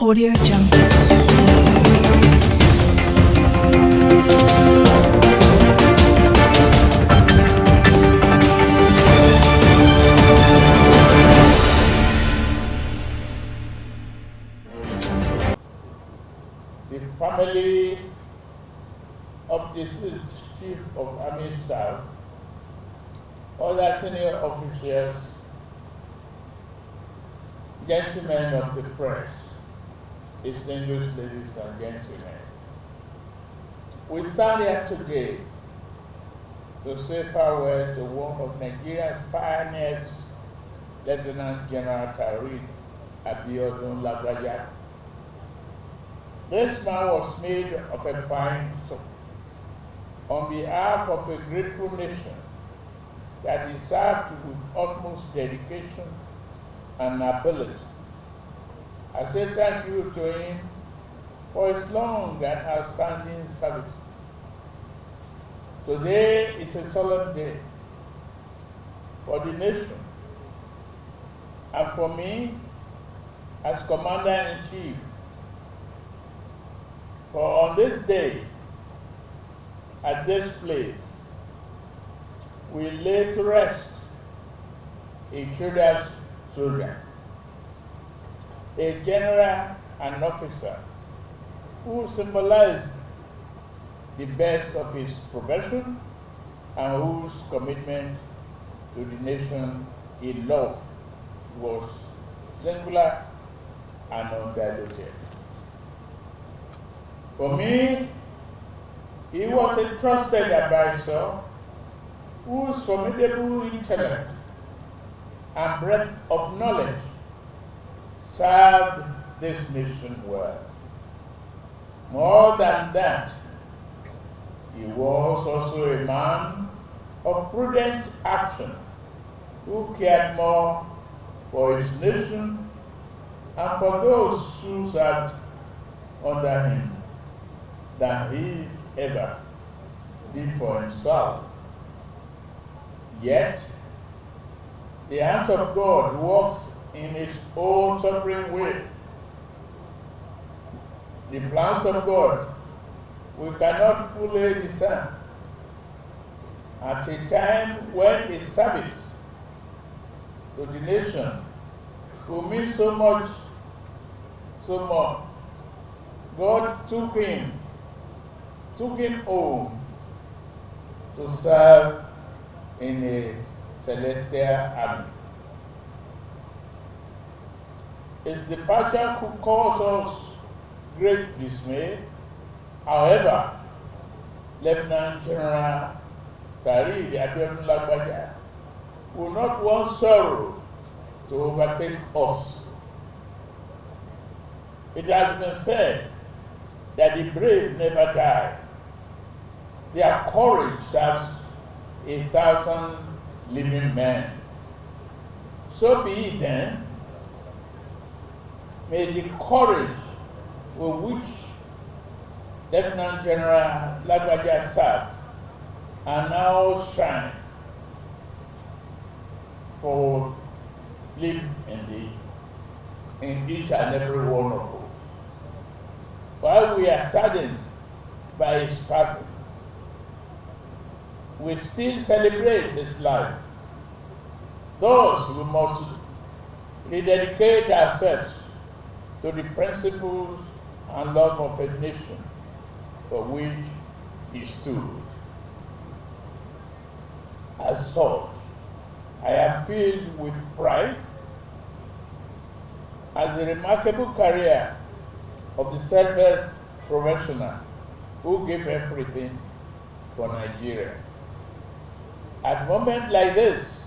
Audio Jungle. The family of deceased Chief of Army Staff, other senior officials, gentlemen of the press, distinguished ladies and gentlemen, we stand here today to say farewell to one of Nigeria's finest, Lieutenant General Clergy Lagbaja. This man was made of a fine soul on behalf of a grateful nation that he served with utmost dedication and ability. I say thank you to him for his long and outstanding service. Today is a solemn day for the nation and for me as Commander-in-Chief. For on this day, at this place, we lay to rest a Judas soldier, a general and officer who symbolized the best of his profession and whose commitment to the nation he loved was singular and undiluted. For me, he was a trusted advisor whose formidable intellect and breadth of knowledge served this nation well. More than that, he was also a man of prudent action who cared more for his nation and for those who served under him than he ever did for himself. Yet, the hand of God works in its own sovereign way. The plans of God we cannot fully discern. At a time when his service to the nation will mean so much, so more, God took him home to serve in a celestial army. His departure could cause us great dismay. However, Lieutenant General Clergy Lagbaja will not want sorrow to overtake us. It has been said that the brave never die. Their courage serves 1,000 living men. So be it then. May the courage with which Lieutenant General Lagbaja served and now shine for live in each and every one of us. While we are saddened by his passing, we still celebrate his life. Thus, we must rededicate ourselves to the principles and love of a nation for which he stood. As such, I am filled with pride as the remarkable career of the selfless professional who gave everything for Nigeria. At moments like this,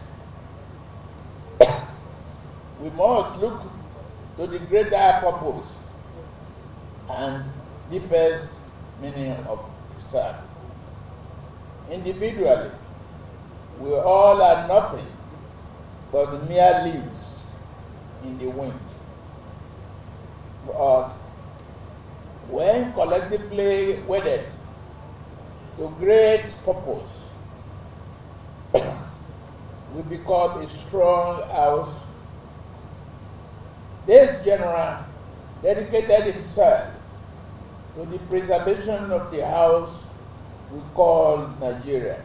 we must look to the greater purpose and deepest meaning of service. Individually, we all are nothing but mere leaves in the wind. But when collectively wedded to great purpose, we become a strong house. This general dedicated himself to the preservation of the house we call Nigeria.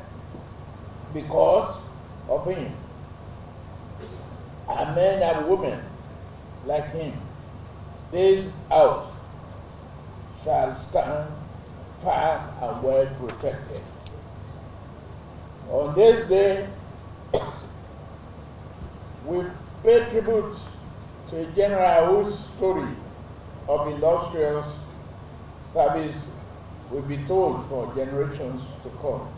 Because of him, and men and women like him, this house shall stand firm and well protected. On this day, we pay tribute to a general whose story of illustrious service will be told for generations to come.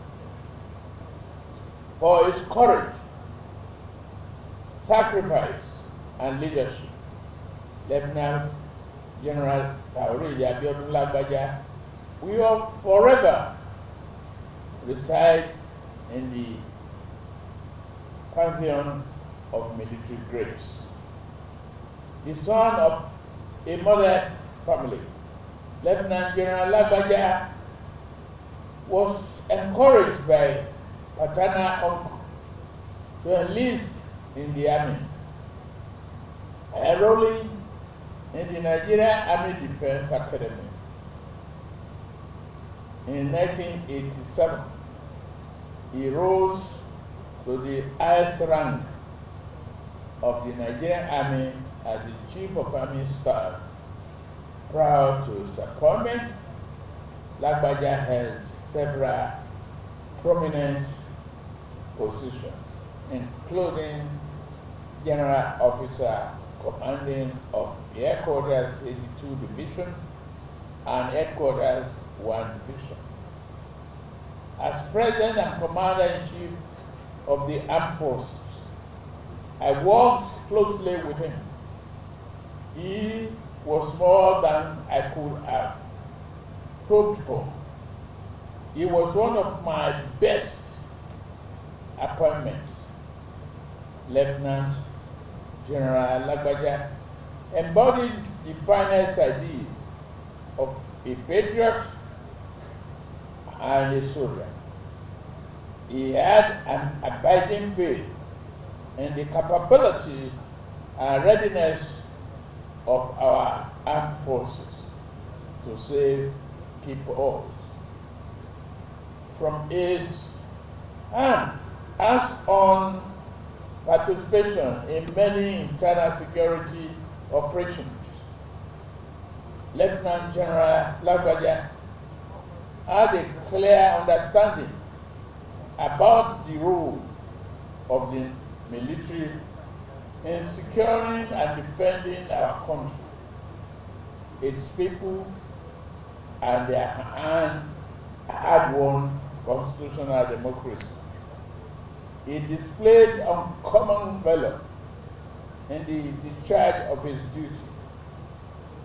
For his courage, sacrifice, and leadership, Lieutenant General Taoreed Abiodun Lagbaja will forever reside in the pantheon of military graves. The son of a modest family, Lieutenant General Lagbaja was encouraged by paternal uncle to enlist in the army, enrolling in the Nigerian Army Defense Academy. In 1987, he rose to the highest rank of the Nigerian Army as the Chief of Army Staff. Prior to his appointment, Lagbaja held several prominent positions, including General Officer commanding of the Headquarters 82 Division and Headquarters 1 Division. As President and Commander-in-Chief of the Armed Forces, I worked closely with him. He was more than I could have hoped for. He was one of my best appointments. Lieutenant General Lagbaja embodied the finest ideas of a patriot and a soldier. He had an abiding faith in the capability and readiness of our armed forces to save people. From his hands-on participation in many internal security operations, Lieutenant General Lagbaja had a clear understanding about the role of the military in securing and defending our country, its people, and their hard-won constitutional democracy. He displayed uncommon valor in the discharge of his duty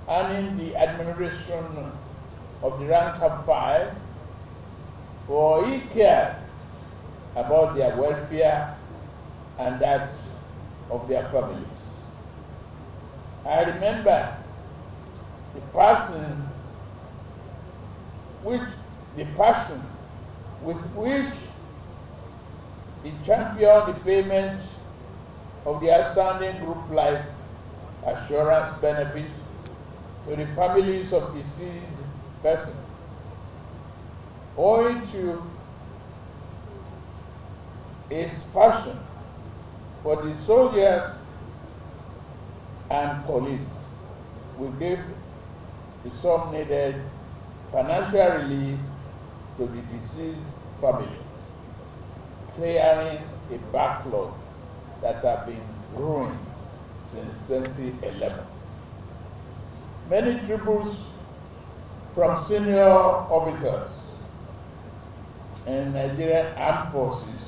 and in the administration of the rank and file, for he cared about their welfare and that of their families. I remember the passion with which he championed the payment of the outstanding group life assurance benefits to the families of deceased persons, owing to his passion for the soldiers and colleagues. We gave the sum needed financial relief to the deceased family, clearing a backlog that had been growing since 2011. Many tributes from senior officers in Nigerian Armed Forces,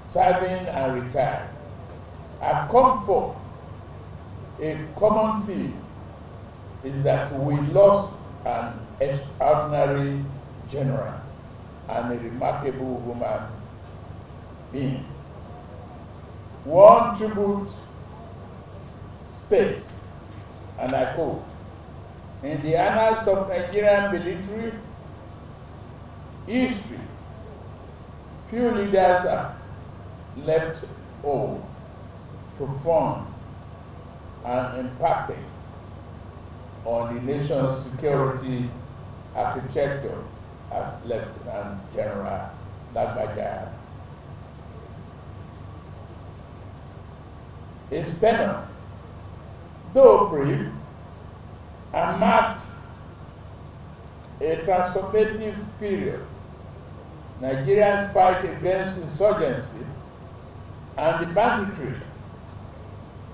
serving and retired, have come forth. A common theme is that we lost an extraordinary general and a remarkable human being. One tribute states, and I quote, "In the annals of Nigerian military history, few leaders have left all profound and impacted on the nation's security architecture as Lieutenant General Lagbaja. His tenure, though brief, and marked a transformative period. Nigeria's fight against insurgency and the banditry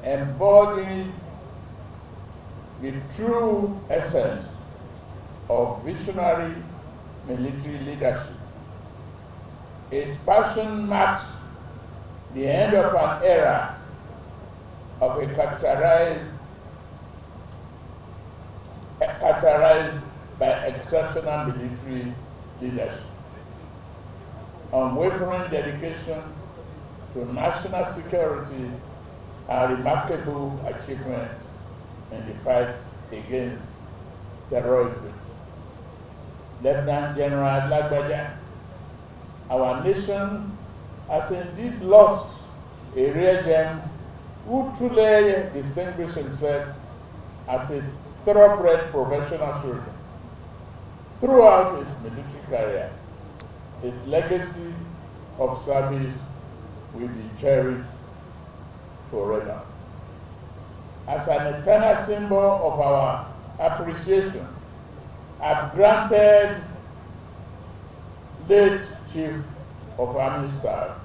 embodied the true essence of visionary military leadership. His passion marked the end of an era of a characterized by exceptional military leadership, unwavering dedication to national security, and remarkable achievement in the fight against terrorism. Lieutenant General Lagbaja, our nation has indeed lost a rare gem who truly distinguished himself as a thoroughbred professional soldier. Throughout his military career, his legacy of service will be cherished forever. As an eternal symbol of our appreciation, I've granted late Chief of Army Staff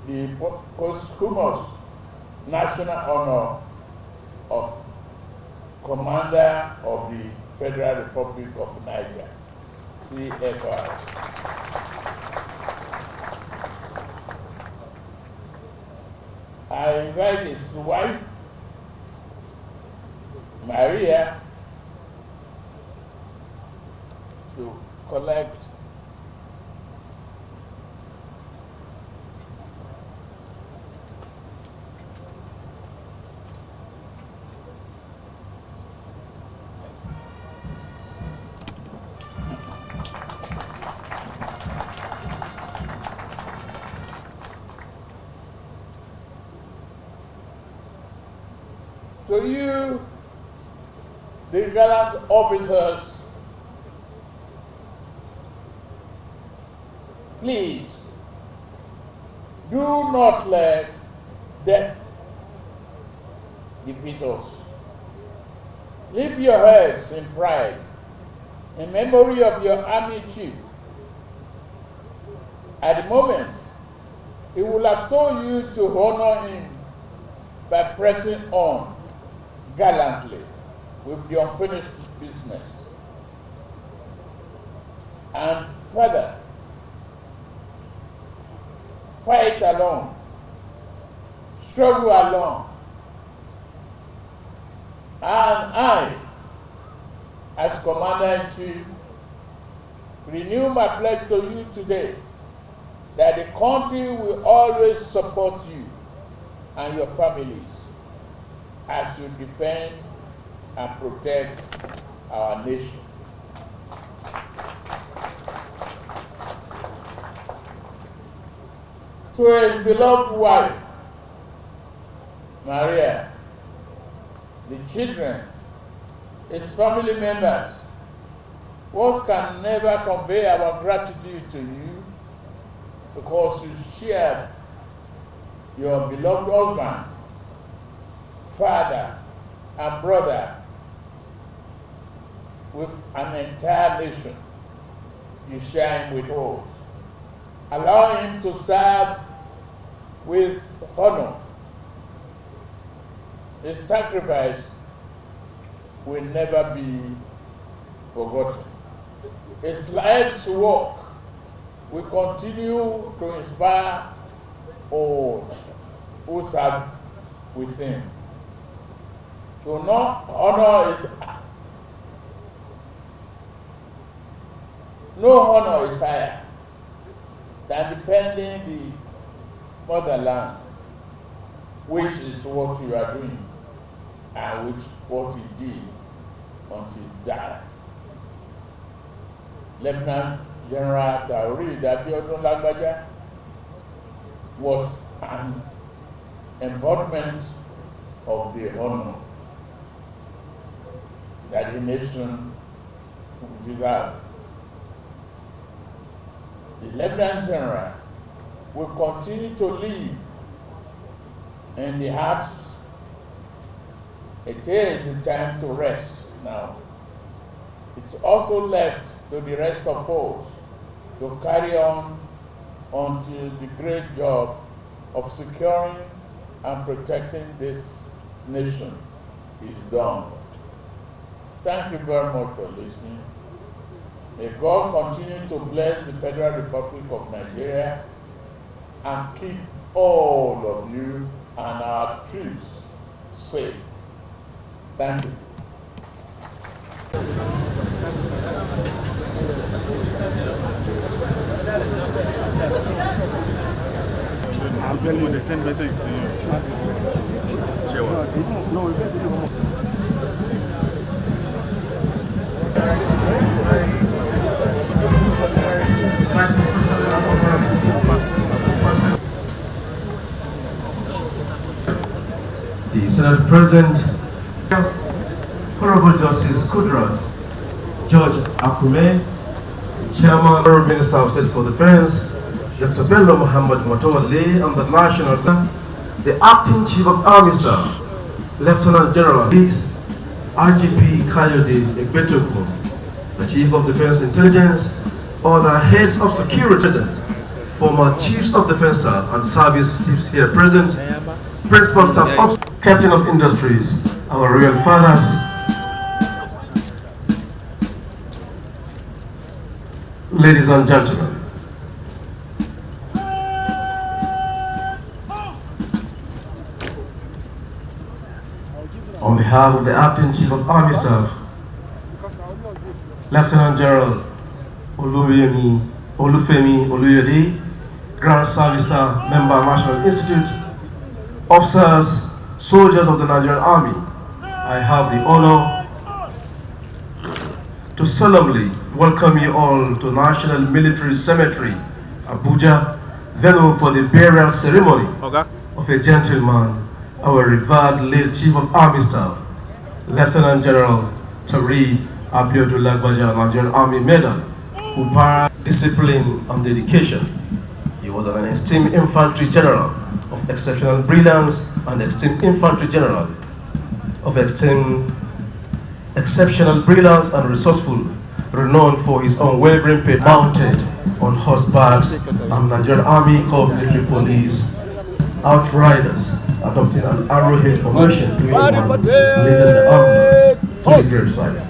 the posthumous national honor of Commander of the Federal Republic of Niger, CFR. I invite his wife, Maria, to collect to you, the gallant officers. Please do not let death defeat us. Lift your heads in pride in memory of your army chief. At the moment, he will have told you to honor him by pressing on gallantly with the unfinished business. And further, fight along, struggle along. And I, as Commander-in-Chief, renew my pledge to you today that the country will always support you and your families as you defend and protect our nation. To his beloved wife, Maria, the children, his family members, words can never convey our gratitude to you because you shared your beloved husband, father, and brother with an entire nation. You share him with us. Allow him to serve with honor. His sacrifice will never be forgotten. His life's work will continue to inspire all who serve with him. To not honor is no honor is higher than defending the motherland, which is what you are doing and which what he did until he died. Lieutenant General Taori Dabiodun Lagbaja was an embodiment of the honor. that the nation deserves. The Lieutenant General will continue to live in the hearts. It is the time to rest now. It's also left to the rest of us to carry on until the great job of securing and protecting this nation is done. Thank you very much for listening. May God continue to bless the Federal Republic of Nigeria and keep all of you and our troops safe. Thank you. I'm telling you, they send message to you. The Senate President, Honorable Justice Kudrat, Judge Akume, Chairman, Honorable Minister of State for Defense, Dr. Bello Muhammad Motowale, and the National Assembly, the Acting Chief of Army Staff, Lieutenant General Police, IGP Kayode Egbetoku, the Chief of Defense Intelligence, other heads of security present, former Chiefs of Defense Staff and service chiefs here present, Principal Staff Officer, Captain of Industries, our royal fathers, ladies and gentlemen. On behalf of the Acting Chief of Army Staff, Lieutenant General Olufemi Oluyode, Grand Service Staff Member, National Institute, officers, soldiers of the Nigerian Army, I have the honor to solemnly welcome you all to National Military Cemetery, Abuja, venue for the burial ceremony of a gentleman, our revered late Chief of Army Staff, Lieutenant General Tariq Abiodun Lagbaja, Nigerian Army Medal, who bore discipline and dedication. He was an esteemed infantry general of exceptional brilliance and esteemed infantry general of exceptional brilliance and resourceful, renowned for his unwavering faith, mounted on horsebacks and Nigerian Army Corps Military Police outriders, adopting an arrowhead formation to one, leading the ambulance to the graveside.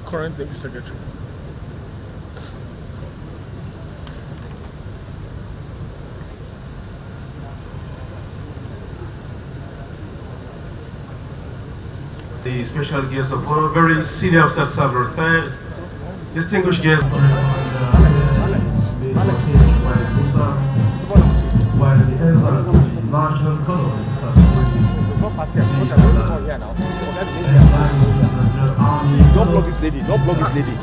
Current Deputy Secretary. The special guest of honor, very senior officer, Samuel retired, distinguished guest. While the ensign of the national color is don't block this lady, don't block this lady.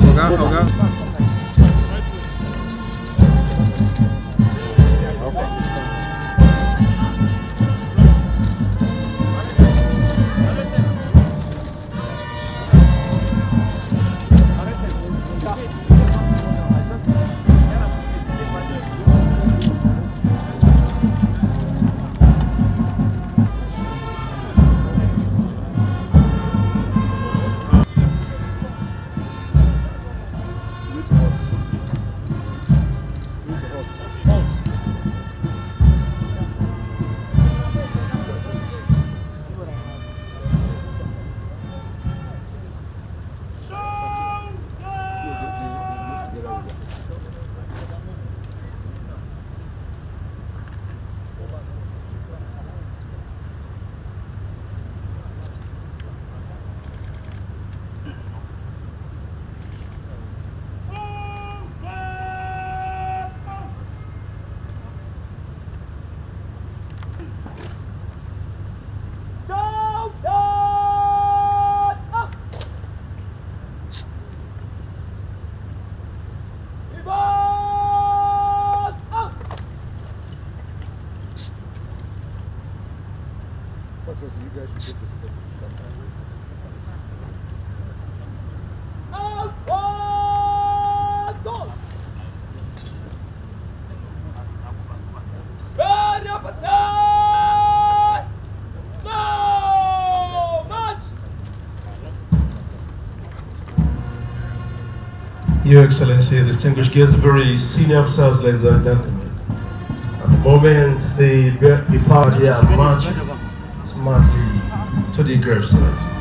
Process, you guys should take the step. Your Excellency, distinguished guests, very senior officers, ladies and gentlemen. At the moment, the party are marching smartly to the graveside.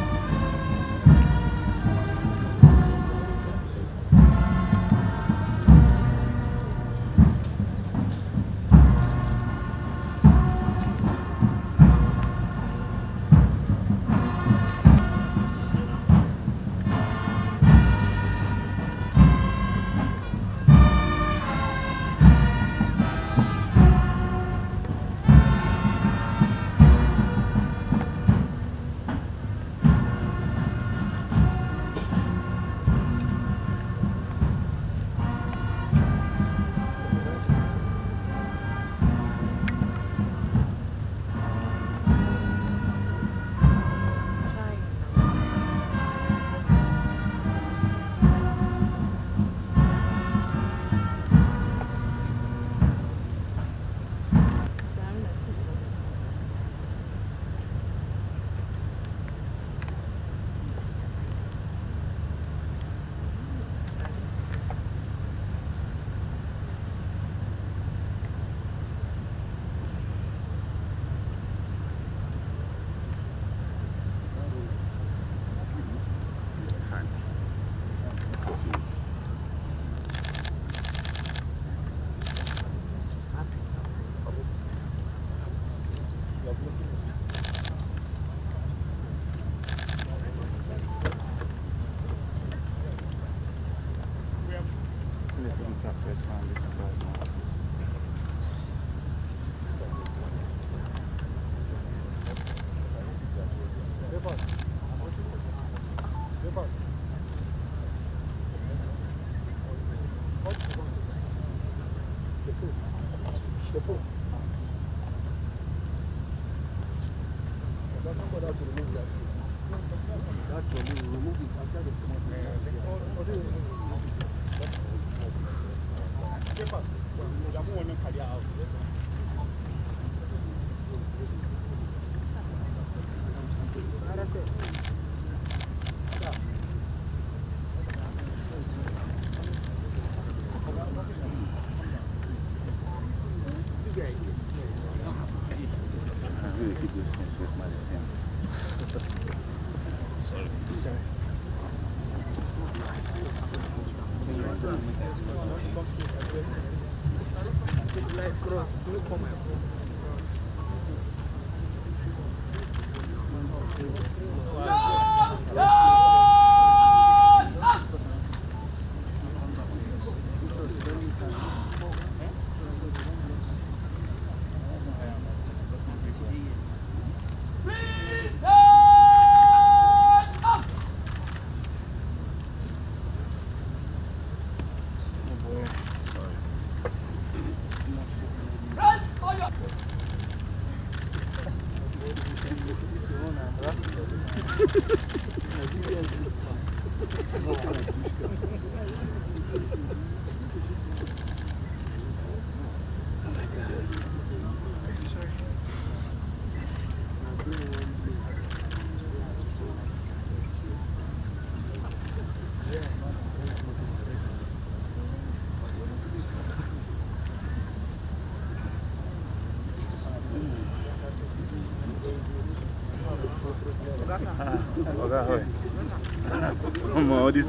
This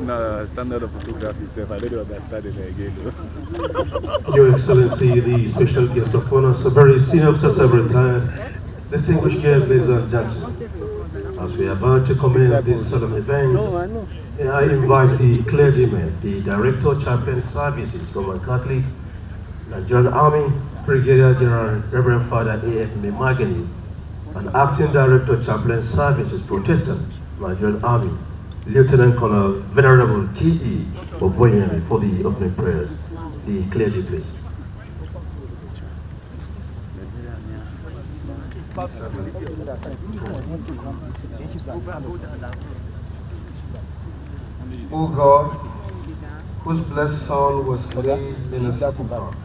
standard of photography itself, I don't understand it again. Your Excellency, the special guest of honor, so very senior officers have retired. Distinguished guests, ladies and gentlemen, as we are about to commence this solemn event, I invite the clergyman, the Director Chaplain Services, Roman Catholic, Nigerian Army, Brigadier General Reverend Father A.F. Memagani, and Acting Director Chaplain Services, Protestant, Nigerian Army, Lieutenant Colonel Venerable T.E. Oboyemi for the opening prayers. The clergy, please. O God, whose blessed Son was laid in a sepulchre,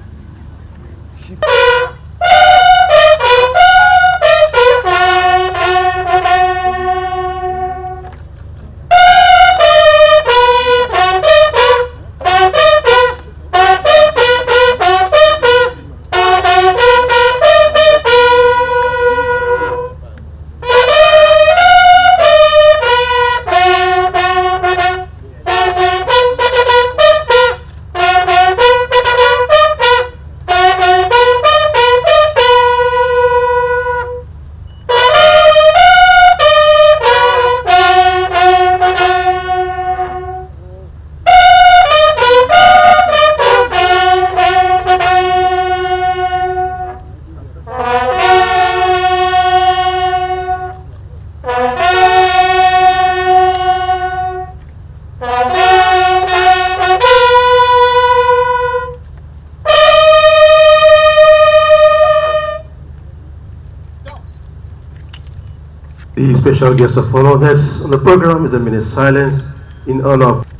the special guest of honor next on the program is a minute silence in honor of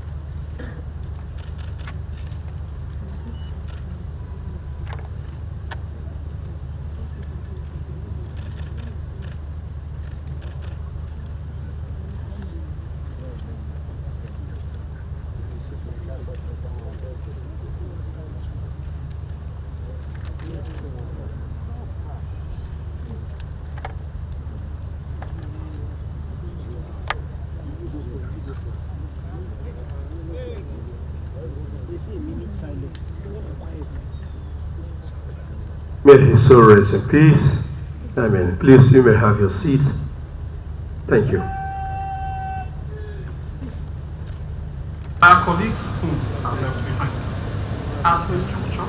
May his soul rest in peace. Amen. Please, you may have your seats. Thank you. Our colleagues who are left behind. At this juncture,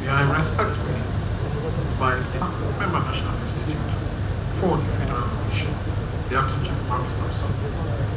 we are respectfully invite the Member National Institute for the Federal Commission, the Acting Chief Magistrate Officer.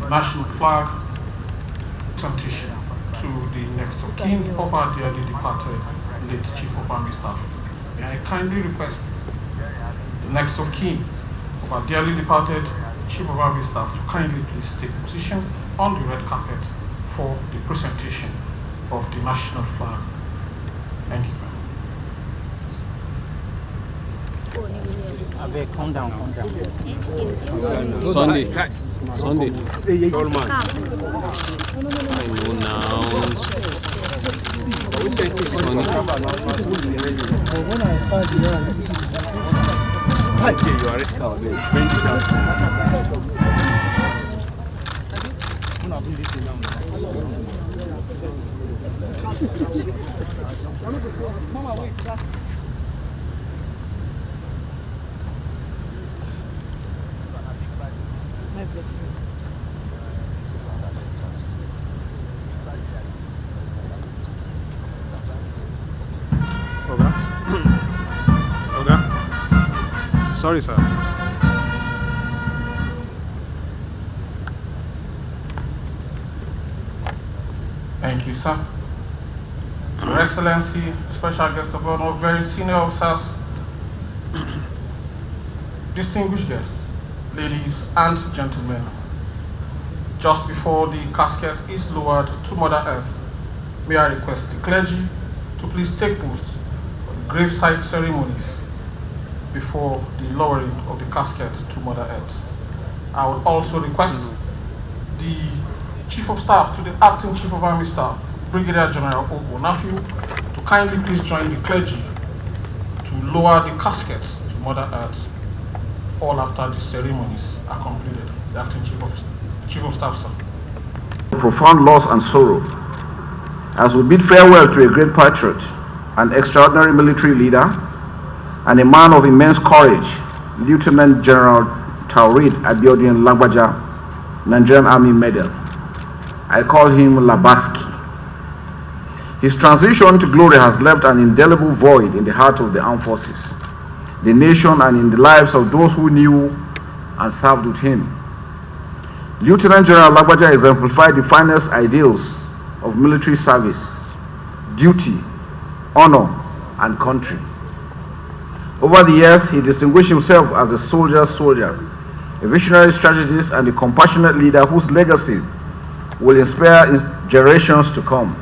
the national flag, presentation to the next of kin of our dearly departed late Chief of Army Staff. May I kindly request the next of kin of our dearly departed Chief of Army Staff to kindly please take position on the red carpet for the presentation of the national flag. Thank you. Calm down. Sunday. Tall man. I know now. You are Okay. Sorry, sir. Thank you, sir. Your Excellency, the special guest of honor, very senior officers, distinguished guests, ladies and gentlemen, just before the casket is lowered to Mother Earth, may I request the clergy to please take post for the graveside ceremonies before the lowering of the casket to Mother Earth. I would also request the Chief of Staff to the Acting Chief of Army Staff, Brigadier General Ogo Nafiu, to kindly please join the clergy to lower the caskets to Mother Earth, all after the ceremonies are concluded. The Acting Chief of Staff, sir. Profound loss and sorrow as we bid farewell to a great patriot, an extraordinary military leader, and a man of immense courage, Lieutenant General Taurid Abiodun Lagbaja, Nigerian Army Medal. I call him Labaski. His transition to glory has left an indelible void in the heart of the armed forces, the nation, and in the lives of those who knew and served with him. Lieutenant General Lagbaja exemplified the finest ideals of military service, duty, honor, and country. Over the years, he distinguished himself as a soldier's soldier, a visionary strategist, and a compassionate leader whose legacy will inspire generations to come.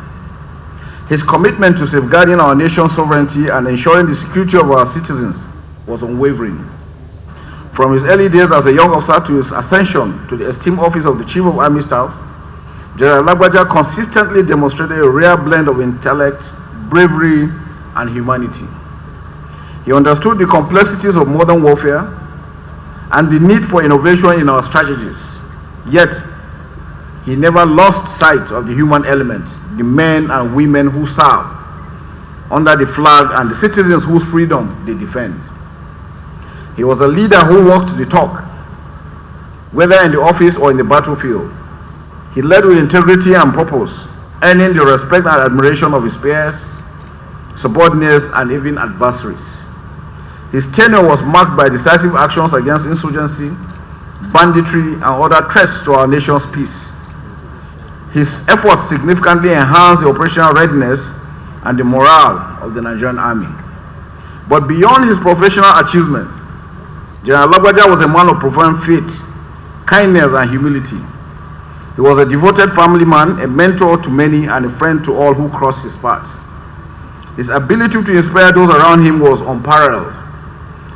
His commitment to safeguarding our nation's sovereignty and ensuring the security of our citizens was unwavering. From his early days as a young officer to his ascension to the esteemed office of the Chief of Army Staff, General Lagbaja consistently demonstrated a rare blend of intellect, bravery, and humanity. He understood the complexities of modern warfare and the need for innovation in our strategies. Yet, he never lost sight of the human element, the men and women who serve under the flag and the citizens whose freedom they defend. He was a leader who walked the talk, whether in the office or in the battlefield. He led with integrity and purpose, earning the respect and admiration of his peers, subordinates, and even adversaries. His tenure was marked by decisive actions against insurgency, banditry, and other threats to our nation's peace. His efforts significantly enhanced the operational readiness and the morale of the Nigerian Army. But beyond his professional achievement, General Lagbaja was a man of profound faith, kindness, and humility. He was a devoted family man, a mentor to many, and a friend to all who crossed his path. His ability to inspire those around him was unparalleled,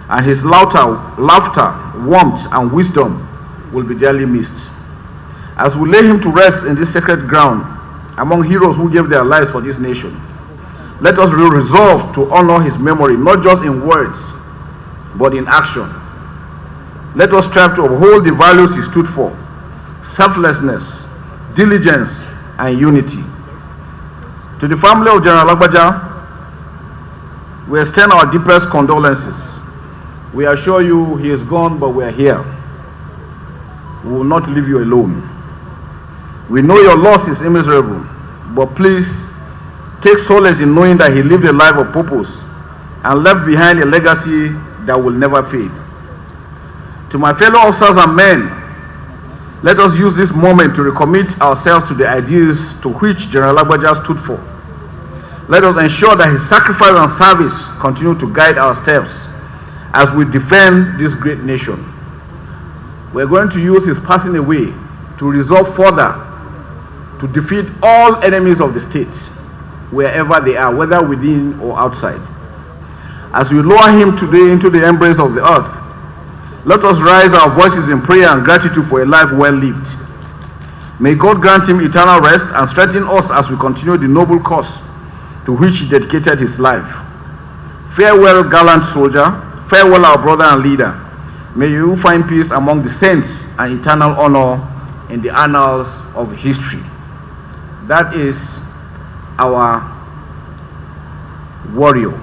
and his laughter, warmth, and wisdom will be dearly missed. As we lay him to rest in this sacred ground among heroes who gave their lives for this nation, let us resolve to honor his memory, not just in words, but in action. Let us strive to uphold the values he stood for: selflessness, diligence, and unity. To the family of General Lagbaja, we extend our deepest condolences. We assure you he is gone, but we are here. We will not leave you alone. We know your loss is immeasurable, but please take solace in knowing that he lived a life of purpose and left behind a legacy that will never fade. To my fellow officers and men, Let us use this moment to recommit ourselves to the ideas to which General Lagbaja stood for. Let us ensure that his sacrifice and service continue to guide our steps as we defend this great nation. We're going to use his passing away to resolve further to defeat all enemies of the state, wherever they are, whether within or outside. As we lower him today into the embrace of the earth, let us raise our voices in prayer and gratitude for a life well lived. May God grant him eternal rest and strengthen us as we continue the noble cause to which he dedicated his life. Farewell, gallant soldier. Farewell, our brother and leader. May you find peace among the saints and eternal honor in the annals of history. That is our warrior.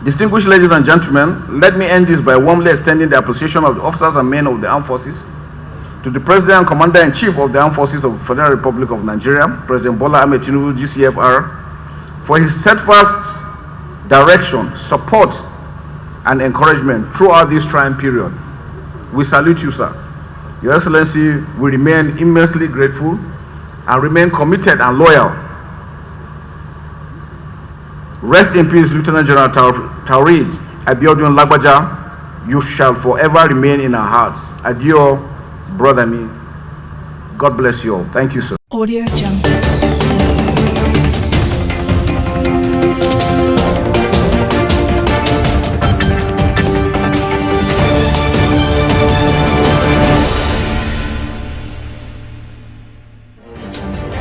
Distinguished ladies and gentlemen, let me end this by warmly extending the appreciation of the officers and men of the armed forces to the President and Commander-in-Chief of the Armed Forces of the Federal Republic of Nigeria, President Bola Ahmed Tinubu, GCFR, for his steadfast direction, support, and encouragement throughout this trying period. We salute you, sir. Your Excellency, we remain immensely grateful and remain committed and loyal. Rest in peace, Lieutenant General Taurid Abiodun Lagbaja. You shall forever remain in our hearts. Adieu, brother me. God bless you all. Thank you, sir. Audio Jungle.